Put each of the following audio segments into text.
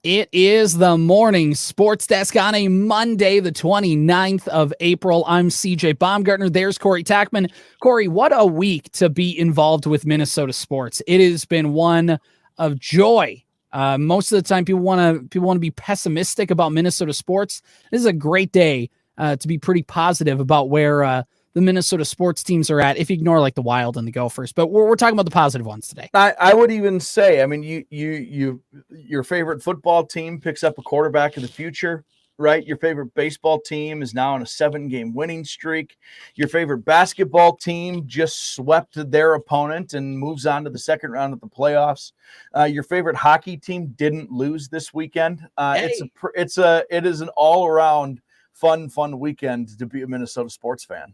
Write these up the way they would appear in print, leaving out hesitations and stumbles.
It is the morning sports desk on a Monday, the 29th of April. I'm CJ Baumgartner. There's Corey Tackman. Corey, what a week to be involved with Minnesota sports. It has been one of joy. Most of the time, people want to be pessimistic about Minnesota sports. This is a great day to be pretty positive about where the Minnesota sports teams are at, if you ignore like the Wild and the Gophers. But we're talking about the positive ones today. I would even say, I mean, your favorite football team picks up a quarterback of the future, right? Your favorite baseball team is now on a 7-game winning streak. Your favorite basketball team just swept their opponent and moves on to the second round of the playoffs. Your favorite hockey team didn't lose this weekend. It is an all around fun weekend to be a Minnesota sports fan.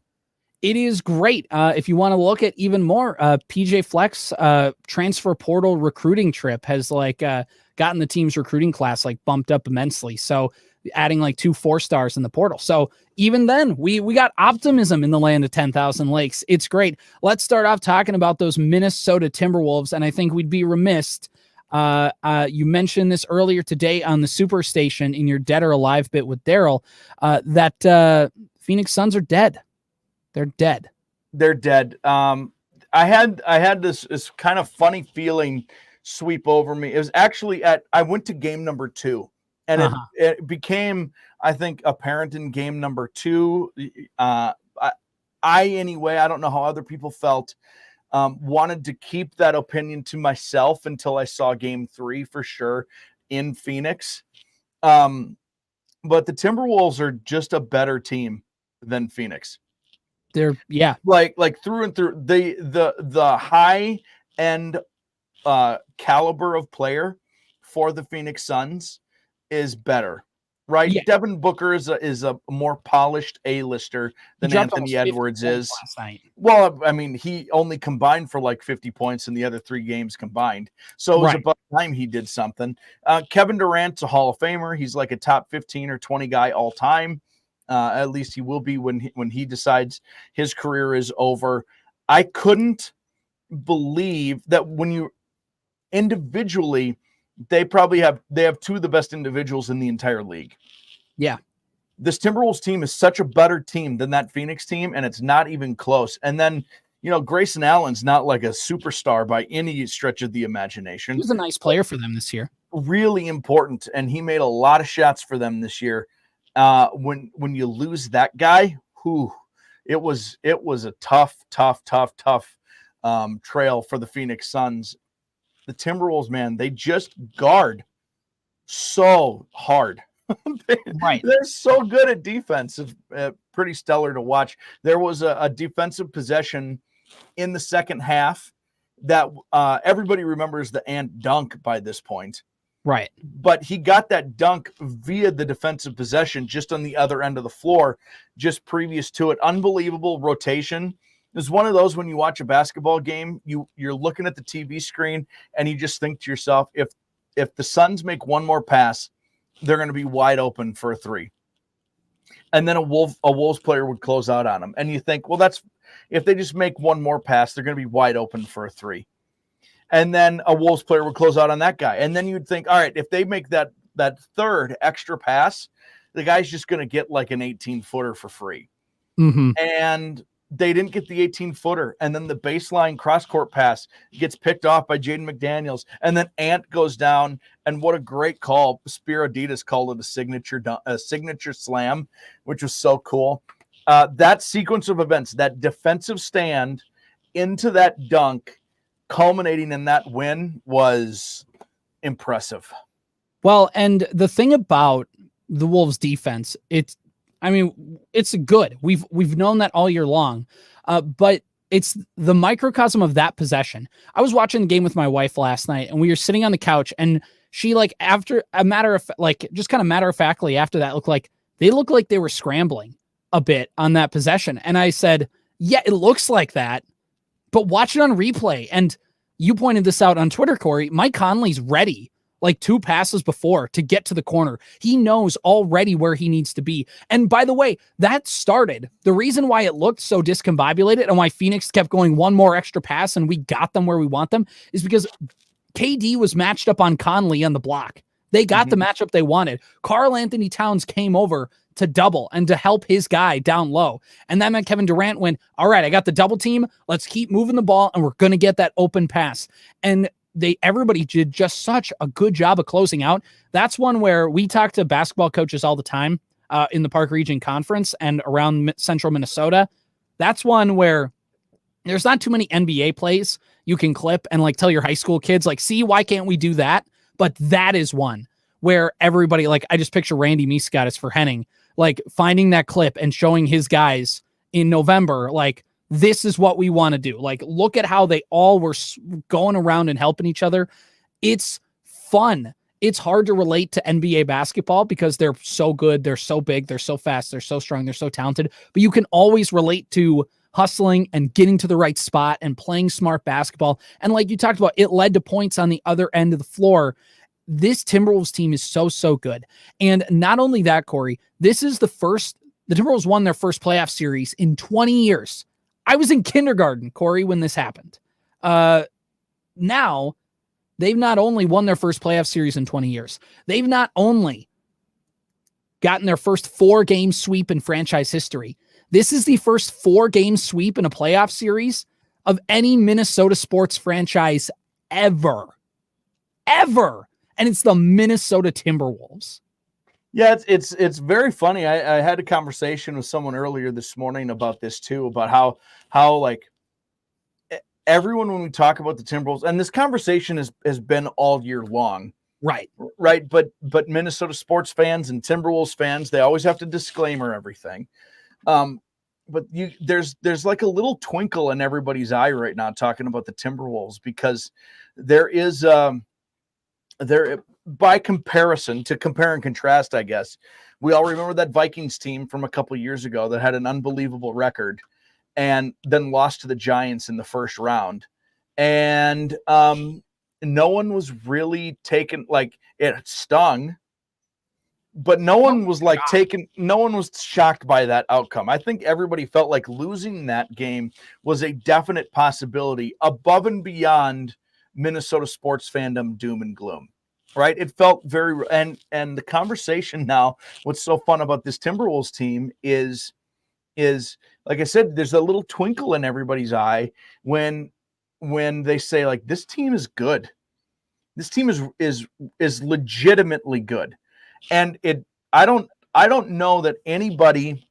It is great. If you want to look at even more, PJ Fleck's transfer portal recruiting trip has gotten the team's recruiting class bumped up immensely. So adding 2 4-stars in the portal. So even then we got optimism in the land of 10,000 lakes. It's great. Let's start off talking about those Minnesota Timberwolves. And I think we'd be remiss. You mentioned this earlier today on the Superstation in your Dead or Alive bit with Daryl, that Phoenix Suns are dead. They're dead. They're dead. I had this kind of funny feeling sweep over me. It was actually I went to game number 2, and it became, I think, apparent in game number 2. Anyway, I don't know how other people felt. Wanted to keep that opinion to myself until I saw game 3 for sure in Phoenix. But the Timberwolves are just a better team than Phoenix. They're like through and through. The high end caliber of player for the Phoenix Suns is better, right? Yeah. Devin Booker is a more polished A-lister than Anthony Edwards is. Well, I mean, he only combined for 50 points in the other 3 games combined. So it was about time he did something. Kevin Durant's a Hall of Famer. He's like a top 15 or 20 guy all time. At least he will be when he decides his career is over. I couldn't believe that when you individually, they have 2 of the best individuals in the entire league. Yeah. This Timberwolves team is such a better team than that Phoenix team, and it's not even close. And then, Grayson Allen's not like a superstar by any stretch of the imagination. He was a nice player for them this year. Really important, and he made a lot of shots for them this year. When you lose that guy, it was a tough trail for the Phoenix Suns. The Timberwolves, man, they just guard so hard. They're so good at defense. It's pretty stellar to watch. There was a defensive possession in the second half that everybody remembers the Ant dunk by this point. Right. But he got that dunk via the defensive possession just on the other end of the floor, just previous to it. Unbelievable rotation. It's one of those when you watch a basketball game, you're looking at the TV screen and you just think to yourself, if the Suns make one more pass, they're going to be wide open for a 3. And then a Wolves player would close out on them. And you think, well, if they just make one more pass, they're going to be wide open for a 3. And then a Wolves player would close out on that guy. And then you'd think, all right, if they make that third extra pass, the guy's just going to get like an 18-footer for free. Mm-hmm. And they didn't get the 18-footer. And then the baseline cross-court pass gets picked off by Jaden McDaniels. And then Ant goes down. And what a great call. Spiro Adidas called it a signature slam, which was so cool. That sequence of events, that defensive stand into that dunk, culminating in that win, was impressive. Well, and the thing about the Wolves defense, it's good. We've known that all year long, but it's the microcosm of that possession. I was watching the game with my wife last night, and we were sitting on the couch, and she after a matter of factly after that looked like they were scrambling a bit on that possession. And I said, yeah, it looks like that, but watch it on replay. And you pointed this out on Twitter, Corey. Mike Conley's ready 2 passes before to get to the corner. He knows already where he needs to be. And by the way, that started the reason why it looked so discombobulated and why Phoenix kept going one more extra pass and we got them where we want them is because KD was matched up on Conley on the block. They got the matchup they wanted. Karl Anthony Towns came over to double and to help his guy down low. And that meant Kevin Durant went, all right, I got the double team. Let's keep moving the ball and we're going to get that open pass. And everybody did just such a good job of closing out. That's one where we talk to basketball coaches all the time in the Park Region Conference and around central Minnesota. That's one where there's not too many NBA plays you can clip and like tell your high school kids, like, see, why can't we do that? But that is one where everybody, like, I just picture Randy Muscadis for Henning, like finding that clip and showing his guys in November, like, this is what we want to do. Like, look at how they all were going around and helping each other. It's fun. It's hard to relate to NBA basketball because they're so good. They're so big. They're so fast. They're so strong. They're so talented. But you can always relate to hustling and getting to the right spot and playing smart basketball. And like you talked about, it led to points on the other end of the floor. This Timberwolves team is so, so good. And not only that, Corey, this is the Timberwolves won their first playoff series in 20 years. I was in kindergarten, Corey, when this happened. Now, they've not only won their first playoff series in 20 years, they've not only gotten their first 4-game sweep in franchise history. This is the first 4-game sweep in a playoff series of any Minnesota sports franchise ever. Ever. And it's the Minnesota Timberwolves. Yeah, it's very funny. I had a conversation with someone earlier this morning about this too, about how like everyone, when we talk about the Timberwolves, and this conversation has been all year long. Right. But Minnesota sports fans and Timberwolves fans, they always have to disclaimer everything. But there's like a little twinkle in everybody's eye right now talking about the Timberwolves, because there is there, by comparison, to compare and contrast, I guess, we all remember that Vikings team from a couple of years ago that had an unbelievable record and then lost to the Giants in the first round. And no one was really taken, like, it stung, but no one was like no one was shocked by that outcome. I think everybody felt like losing that game was a definite possibility above and beyond Minnesota sports fandom doom and gloom, right? It felt very, and the conversation now, what's so fun about this Timberwolves team is like I said, there's a little twinkle in everybody's eye when they say, like, this team is good. This team is legitimately good. And I don't know that anybody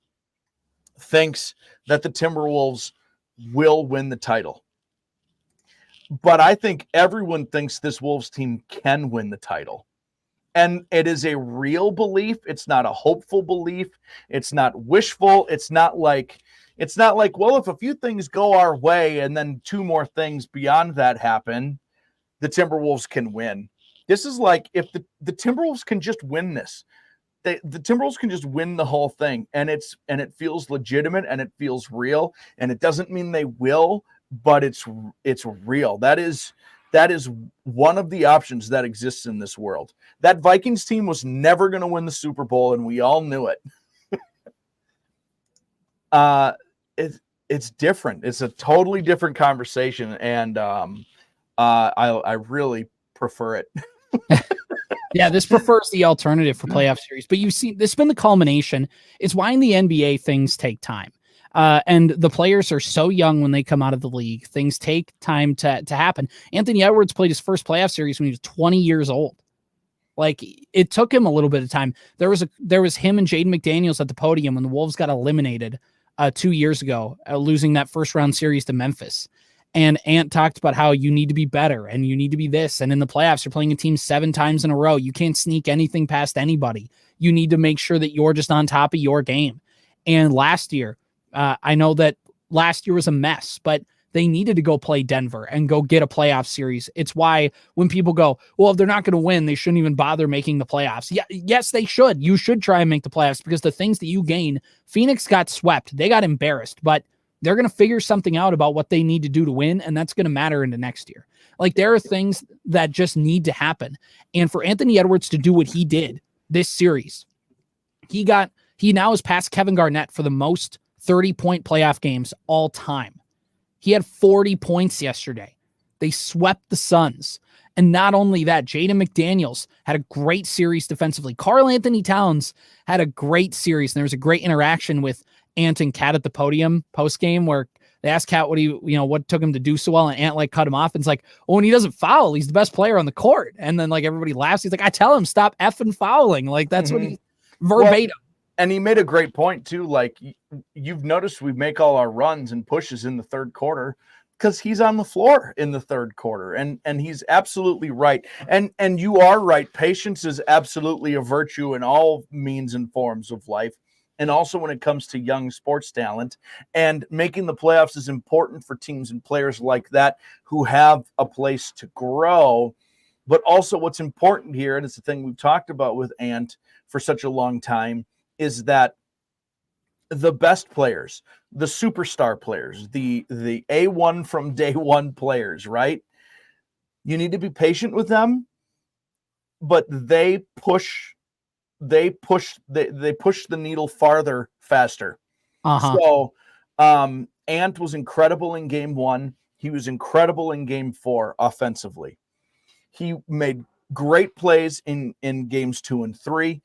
thinks that the Timberwolves will win the title. But I think everyone thinks this Wolves team can win the title. And it is a real belief. It's not a hopeful belief. It's not wishful. It's not like, well, if a few things go our way and then 2 more things beyond that happen, the Timberwolves can win. This is like, if the Timberwolves can just win this, the Timberwolves can just win the whole thing. And it feels legitimate and it feels real. And it doesn't mean they will, but it's real. That is one of the options that exists in this world. That Vikings team was never going to win the Super Bowl, and we all knew it. It's different. It's a totally different conversation, and I really prefer it. Yeah, this prefers the alternative for playoff series, but you see, this has been the culmination. It's why in the NBA things take time. And the players are so young when they come out of the league. Things take time to happen. Anthony Edwards played his first playoff series when he was 20 years old. Like, it took him a little bit of time. There was him and Jaden McDaniels at the podium when the Wolves got eliminated 2 years ago, losing that first round series to Memphis. And Ant talked about how you need to be better and you need to be this. And in the playoffs, you're playing a team 7 times in a row. You can't sneak anything past anybody. You need to make sure that you're just on top of your game. And last year, I know that last year was a mess, but they needed to go play Denver and go get a playoff series. It's why when people go, well, if they're not going to win, they shouldn't even bother making the playoffs. Yeah, yes, they should. You should try and make the playoffs, because the things that you gain, Phoenix got swept. They got embarrassed, but they're going to figure something out about what they need to do to win, and that's going to matter into next year. Like, there are things that just need to happen. And for Anthony Edwards to do what he did this series, he now has passed Kevin Garnett for the most 30-point playoff games all time. He had 40 points yesterday. They swept the Suns. And not only that, Jaden McDaniels had a great series defensively. Karl Anthony Towns had a great series, and there was a great interaction with Ant and Cat at the podium post-game where they asked Cat what took him to do so well, and Ant cut him off. And it's like, when he doesn't foul, he's the best player on the court. And then everybody laughs. He's like, I tell him, stop effing fouling. That's what he verbatim. Well, and he made a great point too. You've noticed we make all our runs and pushes in the third quarter because he's on the floor in the third quarter. And he's absolutely right. And you are right. Patience is absolutely a virtue in all means and forms of life. And also when it comes to young sports talent, and making the playoffs is important for teams and players like that who have a place to grow. But also what's important here, and it's the thing we've talked about with Ant for such a long time, is that the best players, the superstar players, the A1 from day one players, right? You need to be patient with them, but they push the needle farther, faster. So Ant was incredible in game 1. He was incredible in game 4 offensively. He made great plays in games 2 and 3.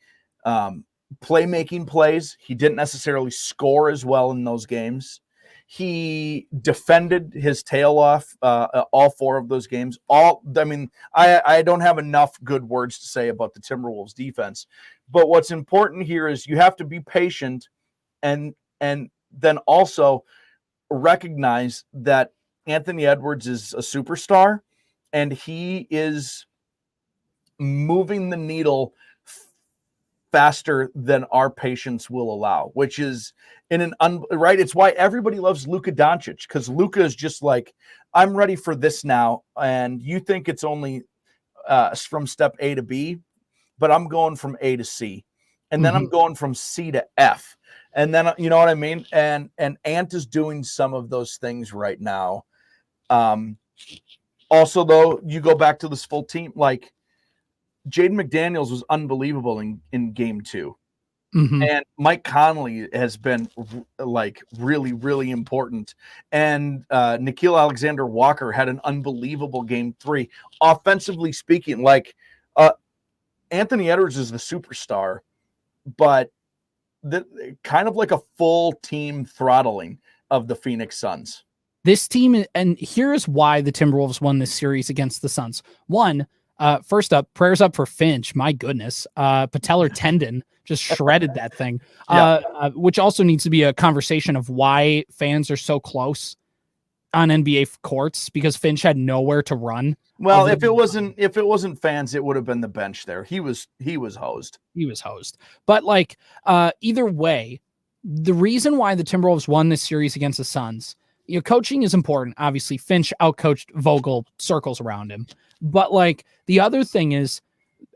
Playmaking plays. He didn't necessarily score as well in those games. He defended his tail off all 4 of those games. I don't have enough good words to say about the Timberwolves defense. But what's important here is you have to be patient and then also recognize that Anthony Edwards is a superstar and he is moving the needle faster than our patience will allow, which is right. It's why everybody loves Luka Doncic, because Luka is just like, I'm ready for this now. And you think it's only from step A to B, but I'm going from A to C. And then I'm going from C to F. And then, you know what I mean? And Ant is doing some of those things right now. Also, though, you go back to this full team, Jaden McDaniels was unbelievable in game 2. And Mike Conley has been really, really important. And Nickeil Alexander-Walker had an unbelievable game 3. Offensively speaking, Anthony Edwards is the superstar, but kind of like a full team throttling of the Phoenix Suns. This team, and here's why the Timberwolves won this series against the Suns. One, first up, prayers up for Finch. My goodness. Patellar tendon just shredded that thing, which also needs to be a conversation of why fans are so close on NBA courts, because Finch had nowhere to run. Well, if it wasn't fans, it would have been the bench there. He was hosed. He was hosed. But either way, the reason why the Timberwolves won this series against the Suns, coaching is important. Obviously, Finch outcoached Vogel, circles around him. But the other thing is,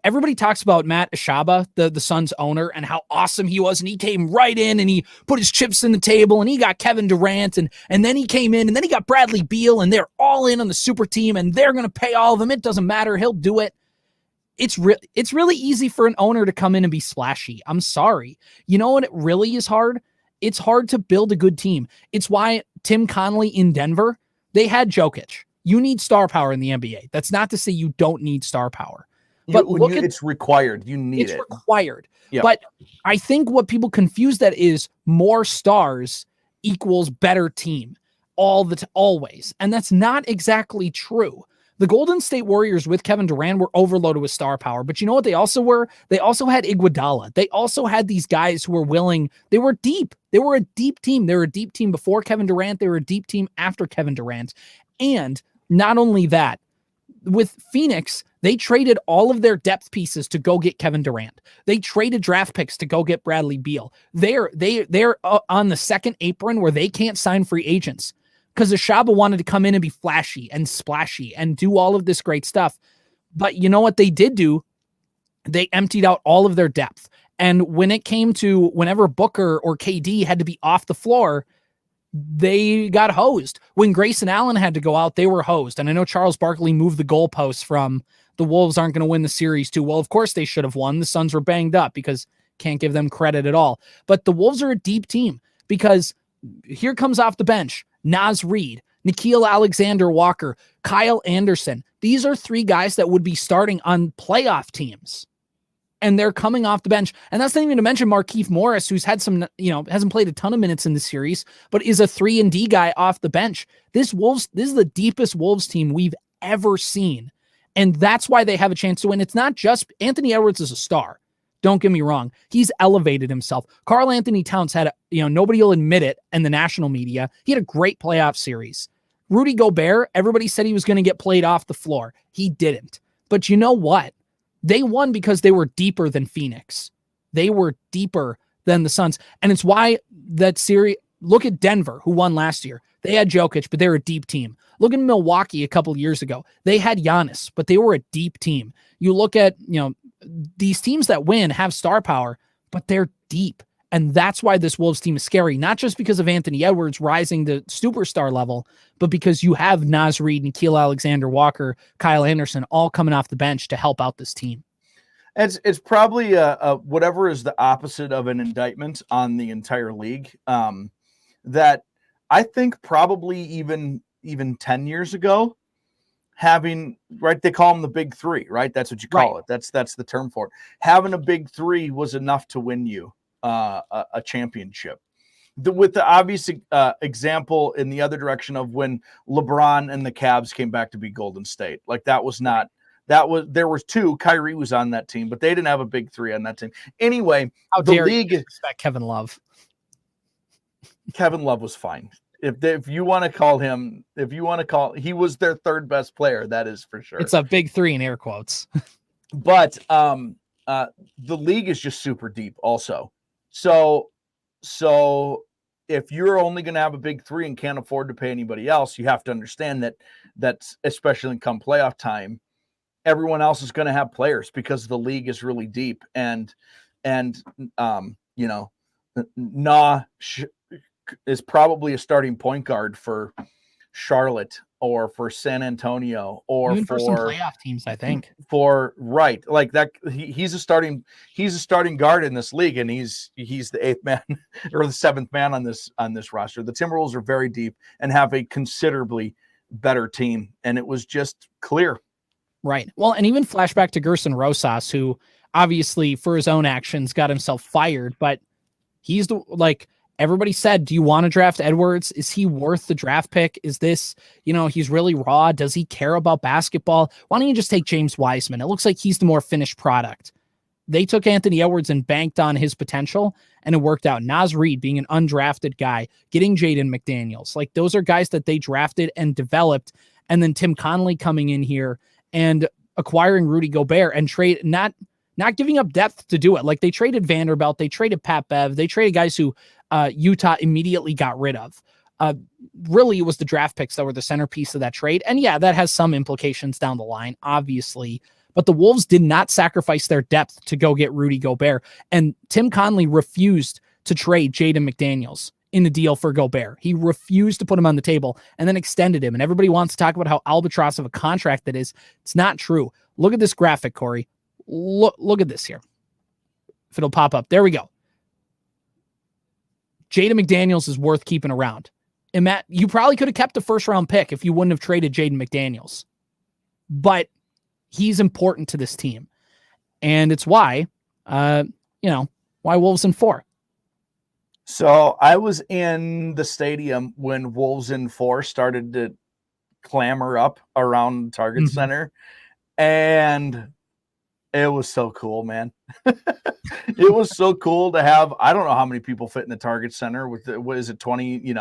everybody talks about Matt Ashaba, the Suns owner, and how awesome he was. And he came right in and he put his chips in the table and he got Kevin Durant and then he came in and then he got Bradley Beal and they're all in on the super team and they're going to pay all of them. It doesn't matter. He'll do it. It's really easy for an owner to come in and be splashy. I'm sorry. You know what? It really is hard. It's hard to build a good team. It's why Tim Connelly in Denver, they had Jokic. You need star power in the NBA. That's not to say you don't need star power. But it's required. You need it. It's required. Yep. But I think what people confuse that is more stars equals better team always. And that's not exactly true. The Golden State Warriors with Kevin Durant were overloaded with star power. But you know what they also were? They also had Iguodala. They also had these guys who were willing. They were deep. They were a deep team. They were a deep team before Kevin Durant. They were a deep team after Kevin Durant. And not only that, with Phoenix, they traded all of their depth pieces to go get Kevin Durant. They traded draft picks to go get Bradley Beal. They're on the second apron where they can't sign free agents because Ashaba wanted to come in and be flashy and splashy and do all of this great stuff. But you know what they did do? They emptied out all of their depth. And when it came to whenever Booker or KD had to be off the floor, they got hosed. When Grayson Allen had to go out, they were hosed. And I know Charles Barkley moved the goalposts from the Wolves aren't going to win the series to, well, of course they should have won. The Suns were banged up because can't give them credit at all. But the Wolves are a deep team because here comes off the bench Naz Reid. Nikhil Alexander-Walker, Kyle Anderson. These are 3 guys that would be starting on playoff teams. And they're coming off the bench. And that's not even to mention Markieff Morris, who's had some, hasn't played a ton of minutes in the series, but is a 3-and-D guy off the bench. This is the deepest Wolves team we've ever seen. And that's why they have a chance to win. It's not just Anthony Edwards is a star. Don't get me wrong. He's elevated himself. Karl Anthony Towns had, nobody will admit it in the national media. He had a great playoff series. Rudy Gobert, everybody said he was going to get played off the floor. He didn't. But you know what? They won because they were deeper than Phoenix. They were deeper than the Suns. And it's why that series, look at Denver, who won last year. They had Jokic, but they're a deep team. Look at Milwaukee a couple years ago. They had Giannis, but they were a deep team. You look at, these teams that win have star power, but they're deep. And that's why this Wolves team is scary, not just because of Anthony Edwards rising to superstar level, but because you have Naz Reid, Nikhil Alexander-Walker, Kyle Anderson all coming off the bench to help out this team. It's probably whatever is the opposite of an indictment on the entire league. That I think probably even 10 years ago, having, right, they call them the big 3, right? That's what you call it. That's the term for it. Having a big 3 was enough to win you a championship. With the obvious example in the other direction of when LeBron and the Cavs came back to be Golden State. Like there was 2. Kyrie was on that team, but they didn't have a big 3 on that team. Anyway, how dare you disrespect Kevin Love? Kevin Love was fine. If you want to call him, he was their 3rd best player. That is for sure. It's a big 3 in air quotes. But the league is just super deep also. So if you're only going to have a big 3 and can't afford to pay anybody else, you have to understand that's especially in come playoff time, everyone else is going to have players because the league is really deep. And is probably a starting point guard for Charlotte or for San Antonio or even for some playoff teams, I think. Like that, he's a starting guard in this league, and he's the 8th man or the 7th man on this roster. The Timberwolves are very deep and have a considerably better team, and it was just clear. Right. Well, and even flashback to Gerson Rosas, who obviously for his own actions got himself fired, but he's everybody said, do you want to draft Edwards? Is he worth the draft pick? Is this, he's really raw. Does he care about basketball? Why don't you just take James Wiseman? It looks like he's the more finished product. They took Anthony Edwards and banked on his potential, and it worked out. Naz Reid being an undrafted guy, getting Jaden McDaniels. Like, those are guys that they drafted and developed. And then Tim Connolly coming in here and acquiring Rudy Gobert and not giving up depth to do it. Like, they traded Vanderbilt, they traded Pat Bev, they traded guys who Utah immediately got rid of. Really, it was the draft picks that were the centerpiece of that trade. And yeah, that has some implications down the line, obviously. But the Wolves did not sacrifice their depth to go get Rudy Gobert. And Tim Connolly refused to trade Jaden McDaniels in the deal for Gobert. He refused to put him on the table and then extended him. And everybody wants to talk about how albatross of a contract that is. It's not true. Look at this graphic, Corey. Look at this here. If it'll pop up. There we go. Jaden McDaniels is worth keeping around. And Matt, you probably could have kept the 1st round pick if you wouldn't have traded Jaden McDaniels. But he's important to this team. And it's why, why Wolves in 4. So I was in the stadium when Wolves in 4 started to clamor up around Target Center. And it was so cool, man. It was so cool to have, I don't know how many people fit in the Target Center with what is it, 20,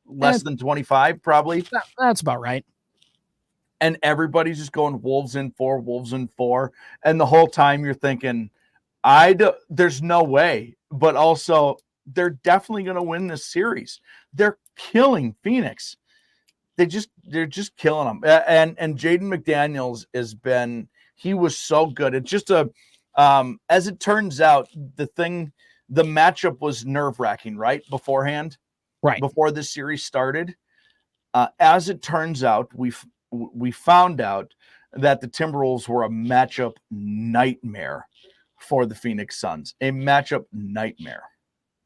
less than 25 probably. That's about right. And everybody's just going Wolves in 4, Wolves in 4. And the whole time you're thinking, there's no way, but also they're definitely going to win this series. They're killing Phoenix. They're just killing them. And Jaden McDaniels he was so good. It's just as it turns out, the matchup was nerve-wracking, right? Beforehand, right? Before this series started. As it turns out, we found out that the Timberwolves were a matchup nightmare for the Phoenix Suns. A matchup nightmare.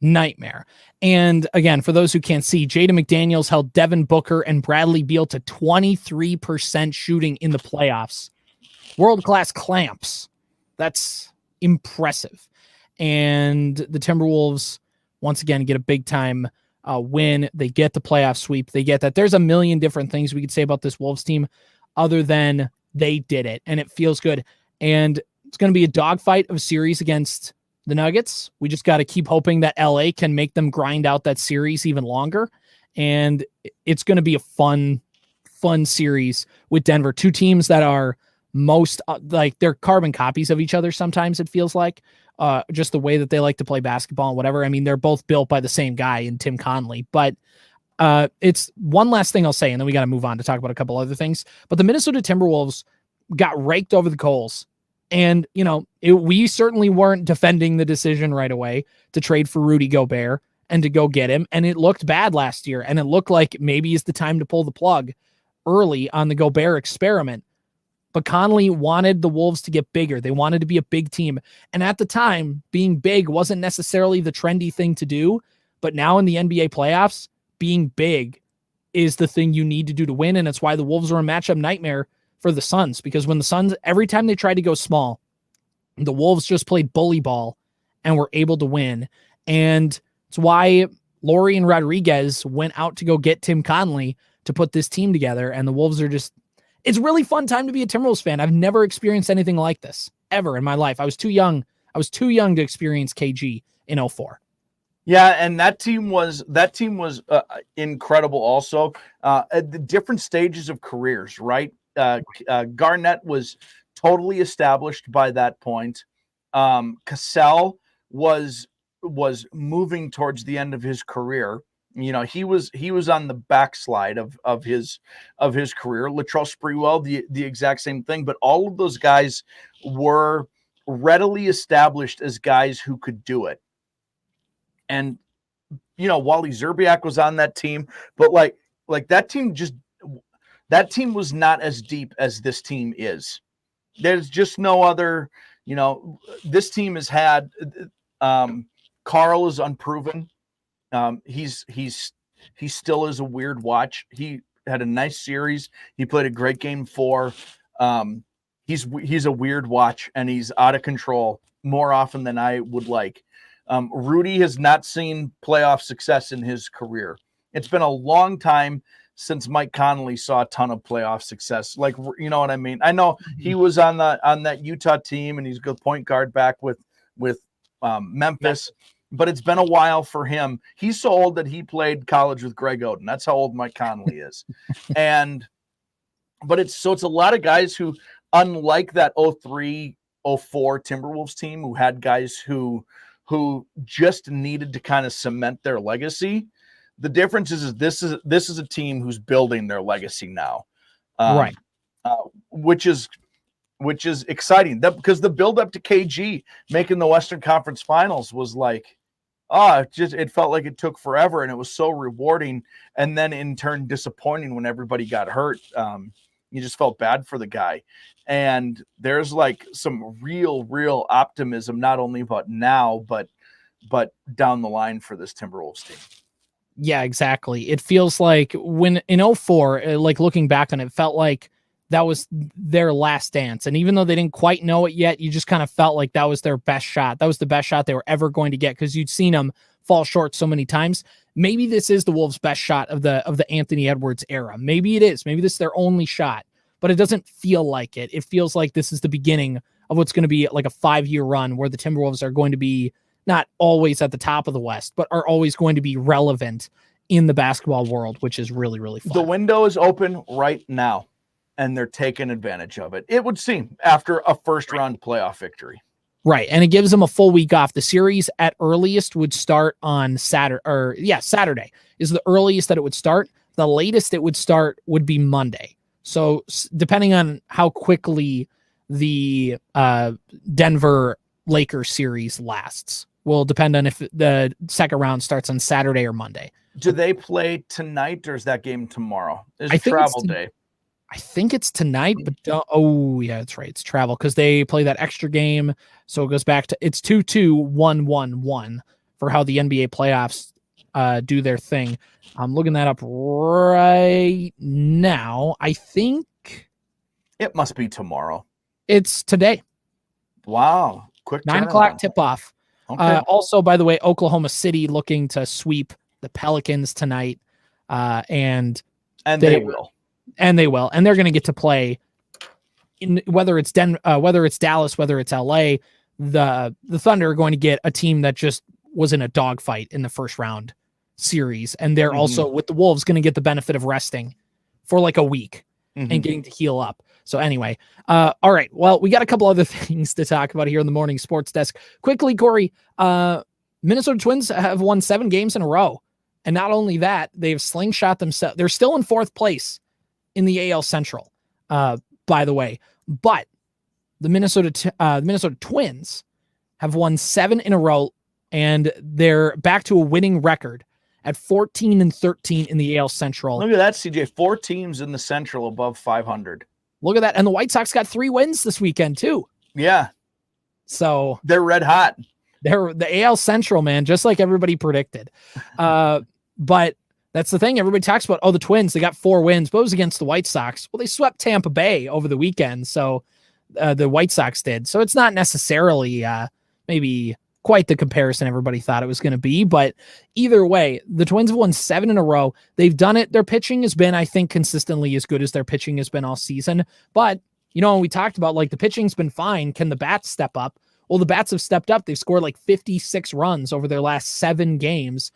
nightmare. And again, for those who can't see, Jaden McDaniels held Devin Booker and Bradley Beal to 23% shooting in the playoffs. World-class clamps. That's impressive. And the Timberwolves, once again, get a big-time win. They get the playoff sweep. They get that. There's a million different things we could say about this Wolves team other than they did it, and it feels good. And it's going to be a dogfight of a series against the Nuggets. We just got to keep hoping that LA can make them grind out that series even longer. And it's going to be a fun series with Denver. Two teams that are most like they're carbon copies of each other. Sometimes it feels like just the way that they like to play basketball and whatever. I mean, they're both built by the same guy in Tim Conley, but it's one last thing I'll say, and then we got to move on to talk about a couple other things. But the Minnesota Timberwolves got raked over the coals. And, you know, we certainly weren't defending the decision right away to trade for Rudy Gobert and to go get him. And it looked bad last year. And it looked like maybe it's the time to pull the plug early on the Gobert experiment. But Conley wanted the Wolves to get bigger. They wanted to be a big team. And at the time, being big wasn't necessarily the trendy thing to do. But now in the NBA playoffs, being big is the thing you need to do to win. And it's why the Wolves are a matchup nightmare for the Suns, because when the Suns, every time they tried to go small, the Wolves just played bully ball and were able to win. And it's why Laurie and Rodriguez went out to go get Tim Conley to put this team together. And the Wolves are just, it's a really fun time to be a Timberwolves fan. I've never experienced anything like this ever in my life. I was too young to experience KG in 2004. Yeah, and that team was incredible also. At the different stages of careers, right? Garnett was totally established by that point. Cassell was moving towards the end of his career. You know, he was on the backslide of his career. Latrell Sprewell, the exact same thing. But all of those guys were readily established as guys who could do it. And you know, Wally Zerbiak was on that team, but like that team was not as deep as this team is. There's just no other, you know, this team has had, Carl is unproven. He still is a weird watch. He had a nice series. He played a great game 4. He's a weird watch, and he's out of control more often than I would like. Rudy has not seen playoff success in his career. It's been a long time since Mike Conley saw a ton of playoff success. Like, you know what I mean? I know he was on that Utah team, and he's a good point guard back with Memphis, but it's been a while for him. He's so old that he played college with Greg Oden. That's how old Mike Conley is. But it's a lot of guys who, unlike that 2003, 2004 Timberwolves team, who had guys who just needed to kind of cement their legacy. The difference is this is a team who's building their legacy now, right? Which is exciting. Because the build up to KG making the Western Conference Finals was like, it felt like it took forever, and it was so rewarding. And then in turn disappointing when everybody got hurt. You just felt bad for the guy. And there's like some real optimism, not only about now, but down the line for this Timberwolves team. Yeah, exactly. It feels like when in 2004, like looking back on it, felt like that was their last dance. And even though they didn't quite know it yet, you just kind of felt like that was their best shot. That was the best shot they were ever going to get, because you'd seen them fall short so many times. Maybe this is the Wolves' best shot of the Anthony Edwards era. Maybe it is. Maybe this is their only shot. But it doesn't feel like it. It feels like this is the beginning of what's going to be like a 5-year run where the Timberwolves are going to be not always at the top of the West, but are always going to be relevant in the basketball world, which is really, really fun. The window is open right now, and they're taking advantage of it. It would seem after a first-round playoff victory. Right, and it gives them a full week off. The series at earliest would start on Saturday is the earliest that it would start. The latest it would start would be Monday. So depending on how quickly the Denver Lakers series lasts will depend on if the second round starts on Saturday or Monday. Do they play tonight, or is that game tomorrow? It's a travel day. I think it's tonight, but yeah, that's right. It's travel because they play that extra game. So it goes back to it's 2-2, 1-1-1 for how the NBA playoffs do their thing. I'm looking that up right now. I think it must be tomorrow. It's today. Wow. Quick 9 o'clock tip-off. Okay. Also, by the way, Oklahoma City looking to sweep the Pelicans tonight. And they will. And they will. And they're going to get to play in whether it's Dallas, whether it's LA, the Thunder are going to get a team that just was in a dogfight in the first round series. And they're also with the Wolves going to get the benefit of resting for like a week and getting to heal up. So anyway, all right. Well, we got a couple other things to talk about here in the morning sports desk. Quickly, Corey, Minnesota Twins have won 7 games in a row. And not only that, they've slingshot themselves. They're still in 4th place in the AL Central, by the way. But the Minnesota Twins have won 7 in a row, and they're back to a winning record at 14-13 in the AL Central. Look at that, CJ. 4 teams in the Central above 500. Look at that. And the White Sox got 3 wins this weekend, too. Yeah. So they're red hot. They're the AL Central, man, just like everybody predicted. But that's the thing. Everybody talks about, the Twins, they got 4 wins, but it was against the White Sox. Well, they swept Tampa Bay over the weekend. So the White Sox did. So it's not necessarily maybe quite the comparison everybody thought it was going to be. But either way, the Twins have won 7 in a row. They've done it. Their pitching has been, I think, consistently as good as their pitching has been all season. But, when we talked about, like, the pitching's been fine. Can the bats step up? Well, the bats have stepped up. They've scored like 56 runs over their last 7 games,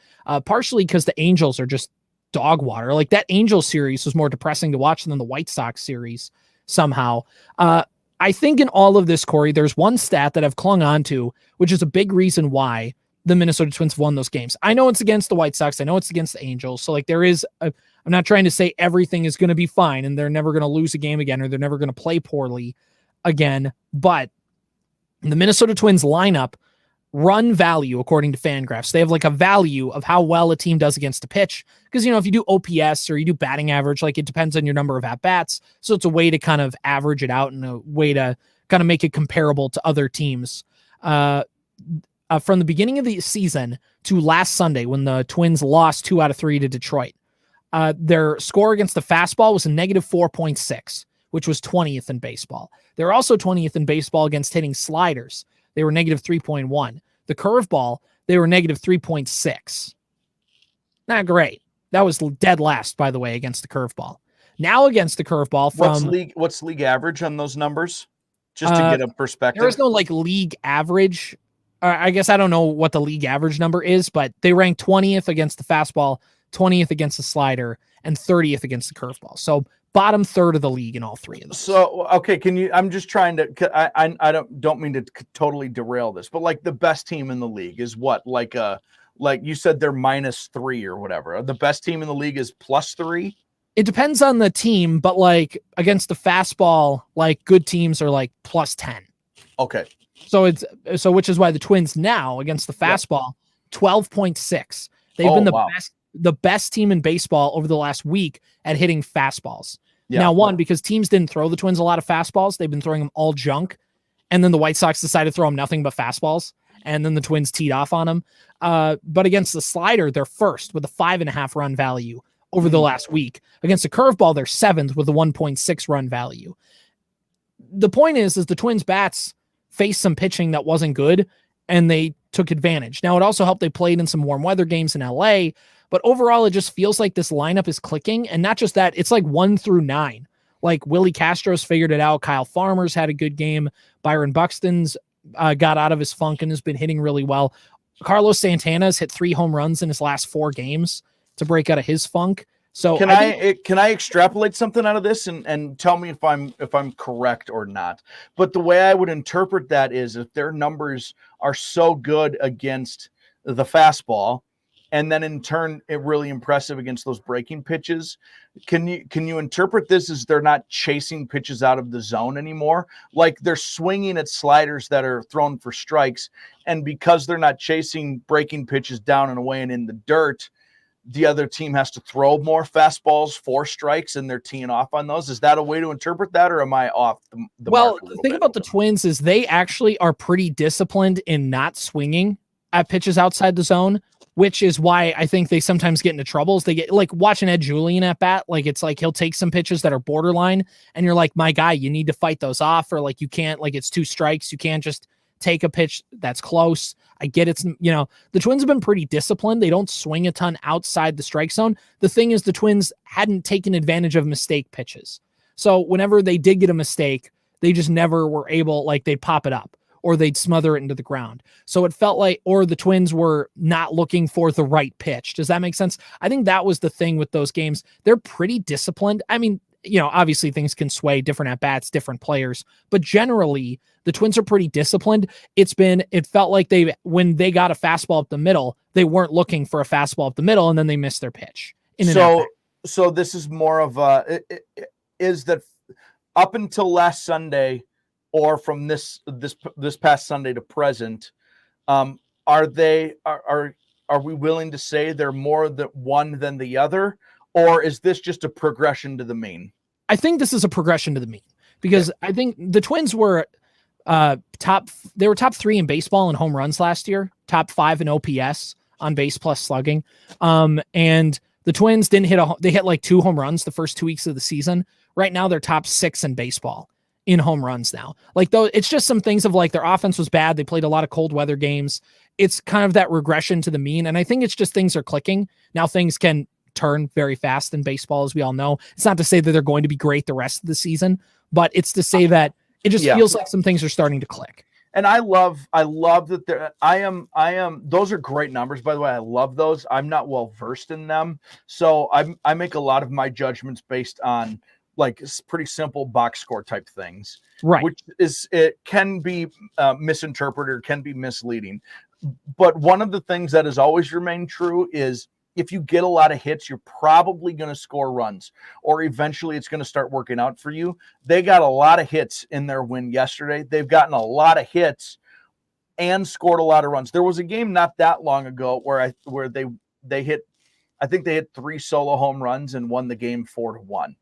partially because the Angels are just dog water. Like, that Angels series was more depressing to watch than the White Sox series somehow. I think in all of this, Corey, there's one stat that I've clung on to, which is a big reason why the Minnesota Twins won those games. I know it's against the White Sox. I know it's against the Angels. So, like, I'm not trying to say everything is going to be fine and they're never going to lose a game again or they're never going to play poorly again. But the Minnesota Twins lineup run value, according to Fangraphs, they have like a value of how well a team does against a pitch. Because, if you do OPS or you do batting average, like, it depends on your number of at-bats. So it's a way to kind of average it out and a way to kind of make it comparable to other teams. From the beginning of the season to last Sunday, when the Twins lost 2 out of 3 to Detroit, their score against the fastball was a negative 4.6, which was 20th in baseball. They're also 20th in baseball against hitting sliders. They were negative 3.1. The curveball, they were negative 3.6. Not great. That was dead last, by the way, against the curveball. Now against the curveball from... What's league average on those numbers? Just to get a perspective. There is no like league average. I guess I don't know what the league average number is, but they ranked 20th against the fastball, 20th against the slider, and 30th against the curveball. So bottom third of the league in all 3 of those. So, okay, I'm just trying to, I don't mean to totally derail this, but like the best team in the league is what? Like you said, they're -3 or whatever. The best team in the league is +3. It depends on the team, but like against the fastball, like good teams are like +10. Okay. So which is why the Twins now against the fastball, 12.6. They've been the best team in baseball over the last week at hitting fastballs. Yeah. Now, because teams didn't throw the Twins a lot of fastballs, they've been throwing them all junk. And then the White Sox decided to throw them nothing but fastballs. And then the Twins teed off on them. But against the slider, they're first with a 5.5 run value over the last week. Against the curveball, they're 7th with a 1.6 run value. The point is the Twins bats faced some pitching that wasn't good, and they took advantage. Now, it also helped they played in some warm weather games in LA, but overall, it just feels like this lineup is clicking. And not just that, it's like 1 through 9. Like Willie Castro's figured it out. Kyle Farmer's had a good game. Byron Buxton's got out of his funk and has been hitting really well. Carlos Santana's hit 3 home runs in his last 4 games to break out of his funk. So can I extrapolate something out of this and tell me if I'm correct or not? But the way I would interpret that is if their numbers are so good against the fastball, and then in turn it really impressive against those breaking pitches, can you interpret this as they're not chasing pitches out of the zone anymore? Like they're swinging at sliders that are thrown for strikes, and because they're not chasing breaking pitches down and away and in the dirt, the other team has to throw more fastballs for strikes and they're teeing off on those. Is that a way to interpret that, or am I off the well, mark a little the thing bit? About the Twins is they actually are pretty disciplined in not swinging at pitches outside the zone, which is why I think they sometimes get into troubles. They get like watching Ed Julian at bat. Like it's like he'll take some pitches that are borderline and you're like, my guy, you need to fight those off, or like you can't, like it's 2 strikes. You can't just take a pitch that's close. I get it's, the Twins have been pretty disciplined. They don't swing a ton outside the strike zone. The thing is, the Twins hadn't taken advantage of mistake pitches. So whenever they did get a mistake, they just never were able, like they'd pop it up or they'd smother it into the ground. So it felt like, or the Twins were not looking for the right pitch. Does that make sense? I think that was the thing with those games. They're pretty disciplined. I mean, obviously things can sway, different at-bats, different players, but generally the Twins are pretty disciplined. It felt like when they got a fastball up the middle, they weren't looking for a fastball up the middle and then they missed their pitch. So this is more of is that up until last Sunday, or from this past Sunday to present, are we willing to say they're more the one than the other, or is this just a progression to the mean? I think this is a progression to the mean, because I think the Twins were top 3 in baseball in home runs last year, top 5 in OPS on base plus slugging, and the Twins they hit like 2 home runs the first 2 weeks of the season. Right now they're top 6 in baseball in home runs now. Like, though, it's just some things of like their offense was bad. They played a lot of cold weather games. It's kind of that regression to the mean. And I think it's just things are clicking. Now things can turn very fast in baseball, as we all know. It's not to say that they're going to be great the rest of the season, but it's to say that it just feels like some things are starting to click. And I love that those are great numbers, by the way. I love those. I'm not well versed in them. So I make a lot of my judgments based on like pretty simple box score type things, right? Which it can be misinterpreted or can be misleading. But one of the things that has always remained true is if you get a lot of hits, you're probably going to score runs, or eventually it's going to start working out for you. They got a lot of hits in their win yesterday. They've gotten a lot of hits and scored a lot of runs. There was a game not that long ago where they hit 3 solo home runs and won the game 4-1.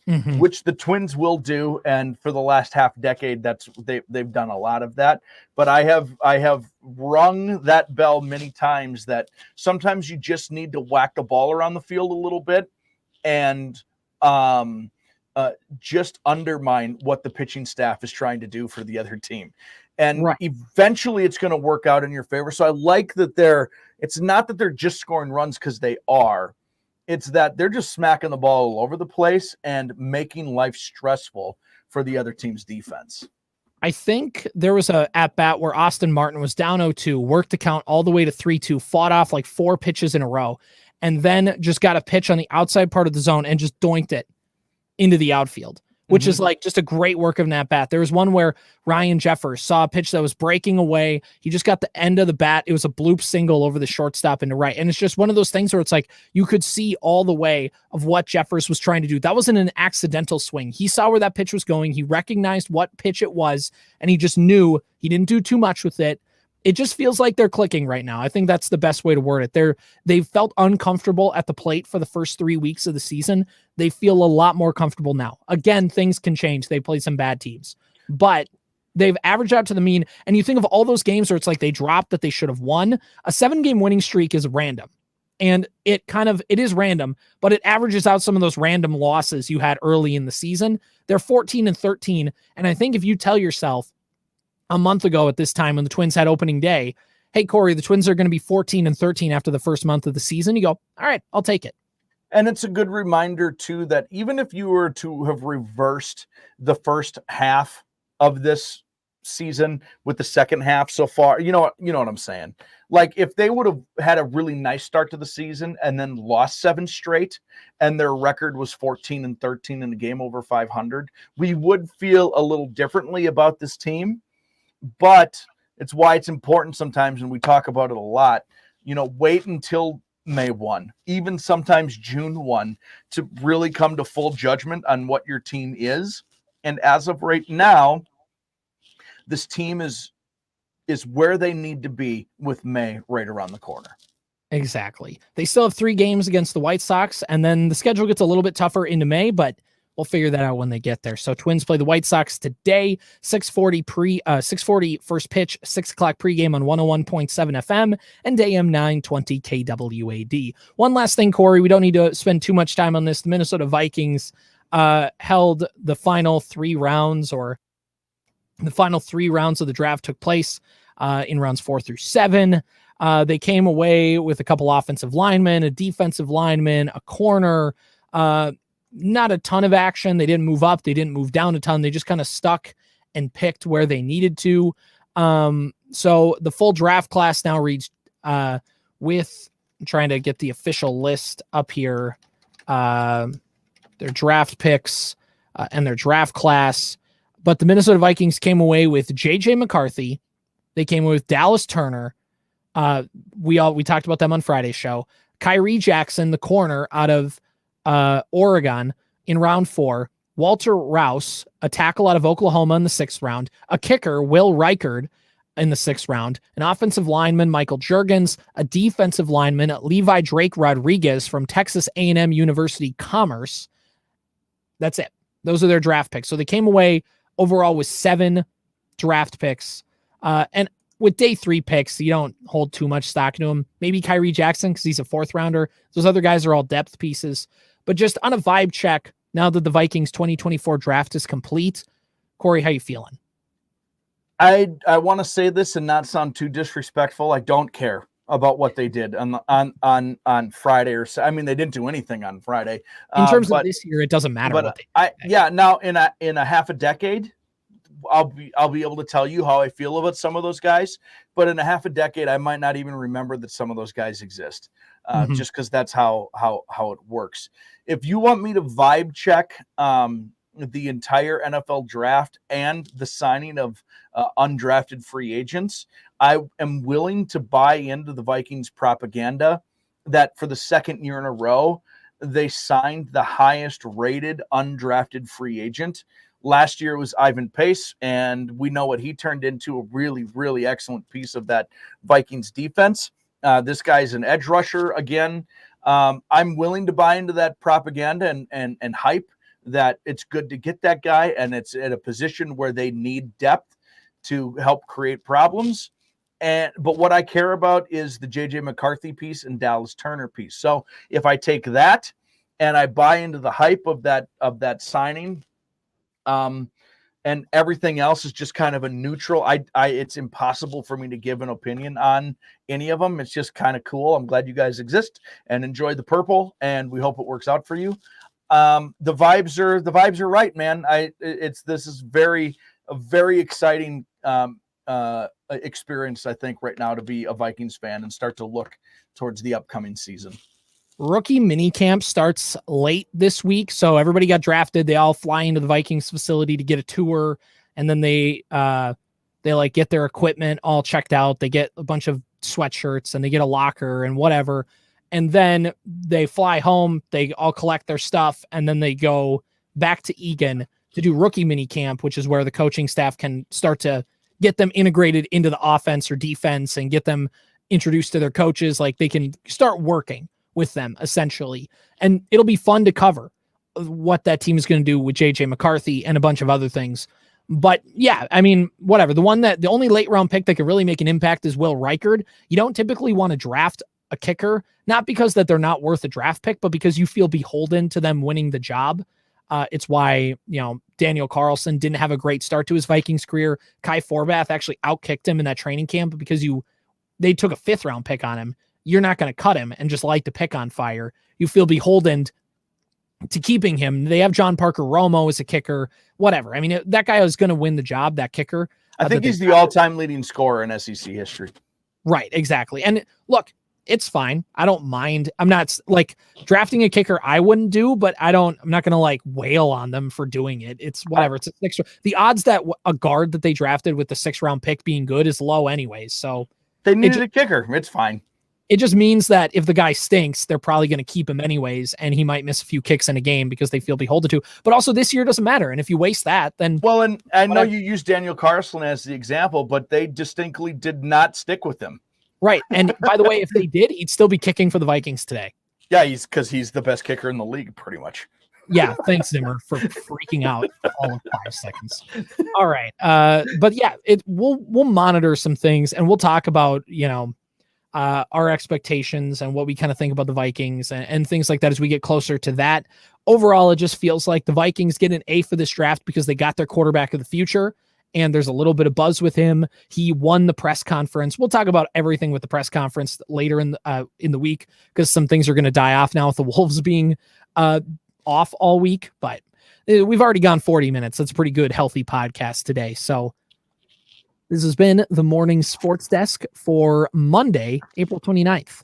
Mm-hmm. Which the Twins will do, and for the last half decade, they've done a lot of that. But I have rung that bell many times that sometimes you just need to whack the ball around the field a little bit and just undermine what the pitching staff is trying to do for the other team, and eventually it's going to work out in your favor. So I like that it's not that they're just scoring runs because they are. It's that they're just smacking the ball all over the place and making life stressful for the other team's defense. I think there was a at-bat where Austin Martin was down 0-2, worked the count all the way to 3-2, fought off like 4 pitches in a row, and then just got a pitch on the outside part of the zone and just doinked it into the outfield, which is like just a great work of an at-bat. There was one where Ryan Jeffers saw a pitch that was breaking away. He just got the end of the bat. It was a bloop single over the shortstop into right. And it's just one of those things where it's like you could see all the way of what Jeffers was trying to do. That wasn't an accidental swing. He saw where that pitch was going. He recognized what pitch it was, and he just knew he didn't do too much with it. It just feels like they're clicking right now. I think that's the best way to word it. They've felt uncomfortable at the plate for the first 3 weeks of the season. They feel a lot more comfortable now. Again, things can change. They play some bad teams, but they've averaged out to the mean. And you think of all those games where it's like they dropped that they should have won. A 7-game winning streak is random, and it is random, but it averages out some of those random losses you had early in the season. They're 14-13. And I think if you tell yourself a month ago at this time when the Twins had opening day, hey, Corey, the Twins are going to be 14-13 after the first month of the season, you go, all right, I'll take it. And it's a good reminder, too, that even if you were to have reversed the first half of this season with the second half so far, you know what I'm saying? Like, if they would have had a really nice start to the season and then lost 7 straight and their record was 14-13 in a game over 500, we would feel a little differently about this team. But it's why it's important sometimes, and we talk about it a lot, wait until May 1, even sometimes June 1, to really come to full judgment on what your team is. And as of right now, this team is where they need to be with May right around the corner. Exactly. They still have 3 games against the White Sox, and then the schedule gets a little bit tougher into May, but we'll figure that out when they get there. So Twins play the White Sox today, 6:40 first pitch, 6:00 pregame on 101.7 FM and AM 920 KWAD. One last thing, Corey, we don't need to spend too much time on this. The Minnesota Vikings held the final 3 rounds, or the final 3 rounds of the draft took place in rounds 4 through 7. They came away with a couple offensive linemen, a defensive lineman, a corner, not a ton of action. They didn't move up. They didn't move down a ton. They just kind of stuck and picked where they needed to. So the full draft class now reads with, I'm trying to get the official list up here, their draft picks and their draft class. But the Minnesota Vikings came away with J.J. McCarthy. They came away with Dallas Turner. We talked about them on Friday's show. Kyrie Jackson, the corner out of Oregon in round 4. Walter Rouse, a tackle out of Oklahoma in the 6th round. A kicker, Will Reichard, in the 6th round. An offensive lineman, Michael Juergens. A defensive lineman, Levi Drake Rodriguez from Texas A&M University Commerce. That's it. Those are their draft picks. So they came away overall with 7 draft picks. And with day 3 picks, you don't hold too much stock to him. Maybe Kyrie Jackson, because he's a 4th rounder. Those other guys are all depth pieces. But just on a vibe check, now that the Vikings 2024 draft is complete, Corey, how you feeling? I want to say this and not sound too disrespectful. I don't care about what they did on Friday, or I mean, they didn't do anything on Friday. In terms of this year, it doesn't matter. But now in a half a decade, I'll be able to tell you how I feel about some of those guys, but in a half a decade, I might not even remember that some of those guys exist, just because that's how it works. If you want me to vibe check the entire NFL draft and the signing of undrafted free agents, I am willing to buy into the Vikings propaganda that for the 2nd year in a row, they signed the highest rated undrafted free agent. Last year it was Ivan Pace, and we know what he turned into, a really, really excellent piece of that Vikings defense. This guy's an edge rusher again. I'm willing to buy into that propaganda and hype that it's good to get that guy, and it's at a position where they need depth to help create problems. But what I care about is the J.J. McCarthy piece and Dallas Turner piece. So if I take that and I buy into the hype of that signing, and everything else is just kind of a neutral. It's impossible for me to give an opinion on any of them. It's just kind of cool. I'm glad you guys exist and enjoy the purple, and we hope it works out for you. The vibes are right, man. This is a very exciting experience, I think, right now to be a Vikings fan and start to look towards the upcoming season. Rookie minicamp starts late this week, so everybody got drafted. They all fly into the Vikings facility to get a tour, and then they like get their equipment all checked out. They get a bunch of sweatshirts and they get a locker and whatever, and then they fly home. They all collect their stuff, and then they go back to Eagan to do rookie minicamp, which is where the coaching staff can start to get them integrated into the offense or defense and get them introduced to their coaches. Like they can start working with them essentially. And it'll be fun to cover what that team is going to do with JJ McCarthy and a bunch of other things. But yeah, I mean, whatever. The only late round pick that could really make an impact is Will Reichard. You don't typically want to draft a kicker, not because that they're not worth a draft pick, but because you feel beholden to them winning the job. It's why, Daniel Carlson didn't have a great start to his Vikings career. Kai Forbath actually outkicked him in that training camp because they took a 5th round pick on him. You're not going to cut him and just light the pick on fire. You feel beholden to keeping him. They have John Parker Romo as a kicker, whatever. I mean, that guy is going to win the job, that kicker. I think he's the all-time leading scorer in SEC history. Right, exactly. And look, it's fine. I don't mind. I'm not like drafting a kicker I wouldn't do, but I'm not going to like wail on them for doing it. It's whatever. It's a 6th. The odds that a guard that they drafted with the 6th round pick being good is low anyways. So they needed a kicker. It's fine. It just means that if the guy stinks, they're probably going to keep him anyways, and he might miss a few kicks in a game because they feel beholden to. But also this year doesn't matter. And if you waste that, then... Well, and I know you used Daniel Carlson as the example, but they distinctly did not stick with him. Right. And by the way, if they did, he'd still be kicking for the Vikings today. Yeah, because he's the best kicker in the league, pretty much. Yeah, thanks, Zimmer, for freaking out all of 5 seconds. All right. But yeah, we'll monitor some things, and we'll talk about, our expectations and what we kind of think about the Vikings and things like that as we get closer to that. Overall, it just feels like the Vikings get an A for this draft because they got their quarterback of the future, and there's a little bit of buzz with him. He won the press conference. We'll talk about everything with the press conference later in the week, because some things are going to die off now with the Wolves being off all week. But we've already gone 40 minutes. That's a pretty good, healthy podcast today. So this has been the Morning Sports Desk for Monday, April 29th.